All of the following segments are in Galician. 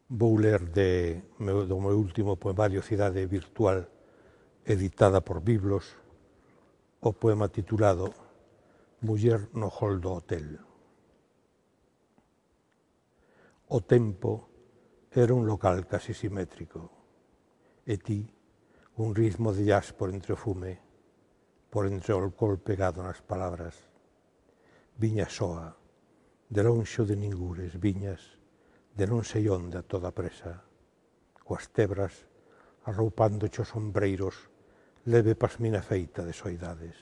Vou ler do meu último poemario Cidade Virtual, editada por Biblos, o poema titulado Muller no hall do hotel. O tempo era un local casi simétrico, e ti, un ritmo de jazz por entre o fume, por entre o alcohol pegado nas palabras. Viña soa, de lonxo de ningures, viñas, de non sei onde a toda presa, coas tebras arroupando os sombreiros, leve pasmina feita de soidades.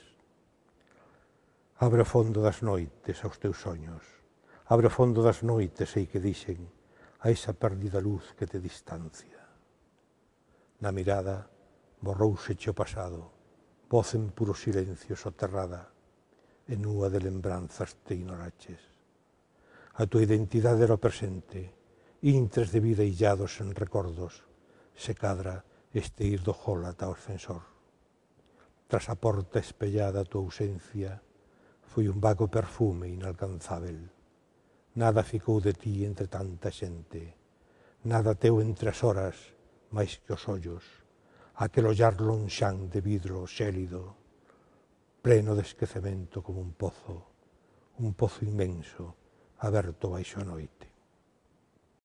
Abre o fondo das noites aos teus soños, abre o fondo das noites sei que dixen a esa perdida luz que te distancia. Na mirada borrouse-che o pasado, voz en puro silencio soterrada, e nua de lembranzas te ignoraches. A tua identidade era o presente, intres de vida illados en recordos, se cadra este ir do hall ata o ascensor. Tras a porta espellada a tua ausencia, foi un vago perfume inalcanzável. Nada ficou de ti entre tanta xente, nada teu entre as horas, máis que os ollos, aquel ollar lonxán de vidro xélido, pleno de esquecemento como un pozo inmenso, aberto baixo a noite.